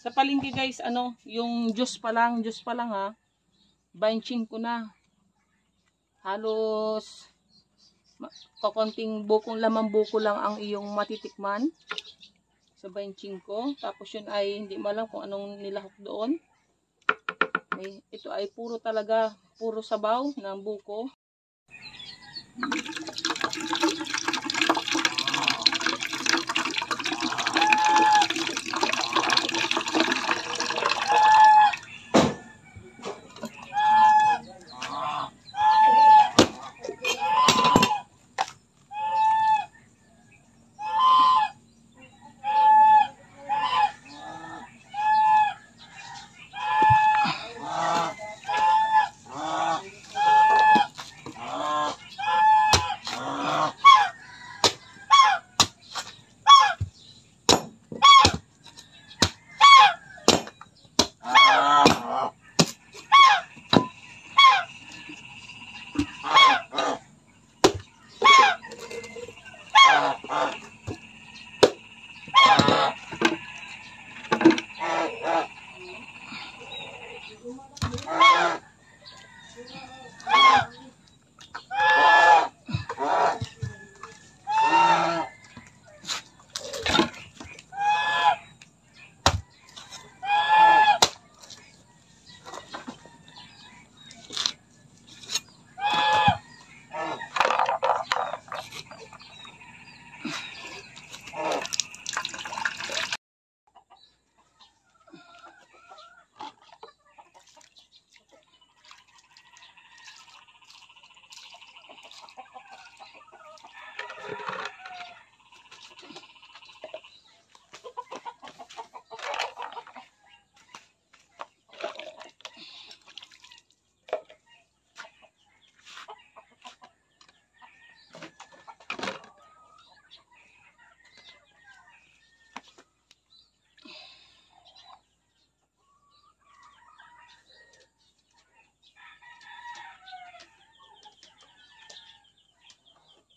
Sa palengke guys, yung juice pa lang ha. 25 na. Halos kakonting lamang buko lang ang iyong matitikman sa 25. Tapos yun ay hindi mo alam kung anong nilahok doon. Ito ay puro sabaw ng buko.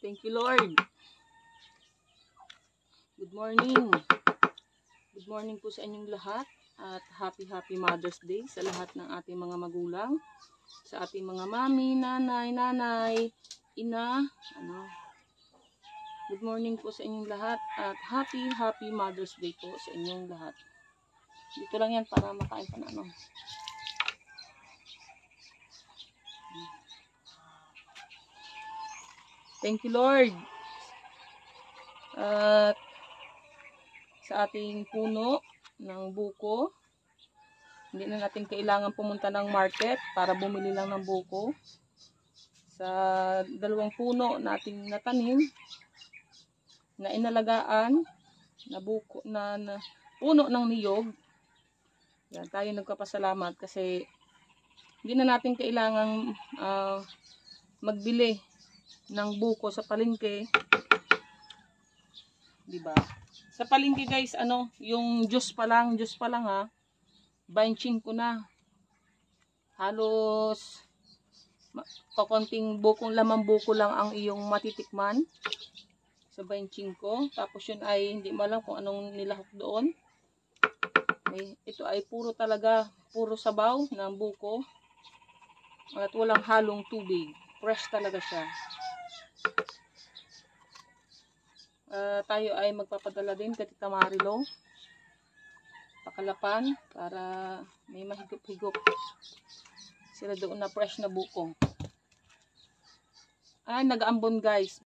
Thank you, Lord. Good morning. Good morning po sa inyong lahat. At happy Mother's Day sa lahat ng ating mga magulang. Sa ating mga mami, nanay, ina. Good morning po sa inyong lahat. At happy Mother's Day po sa inyong lahat. Dito lang yan para makain pa na Thank you, Lord. At sa ating puno ng buko, hindi na natin kailangan pumunta ng market para bumili lang ng buko. Sa 2 puno nating natanim, na inalagaan, na buko, na puno ng niyog. Yan, tayo nagpapasalamat kasi hindi na natin kailangan magbili ng buko sa palengke, di ba? Sa palengke guys, yung juice pa lang ha. 25 na. Halos kakonting lamang buko lang ang iyong matitikman sa 25. Tapos yun ay hindi mo alam kung anong nilahok doon. Ito ay puro sabaw ng buko at walang halong tubig. Fresh talaga siya. Tayo ay magpapadala din kay Tita Marilo Pakalapan para may mahigop-higop sila doon na fresh na buko. Ay, nag-aambon guys.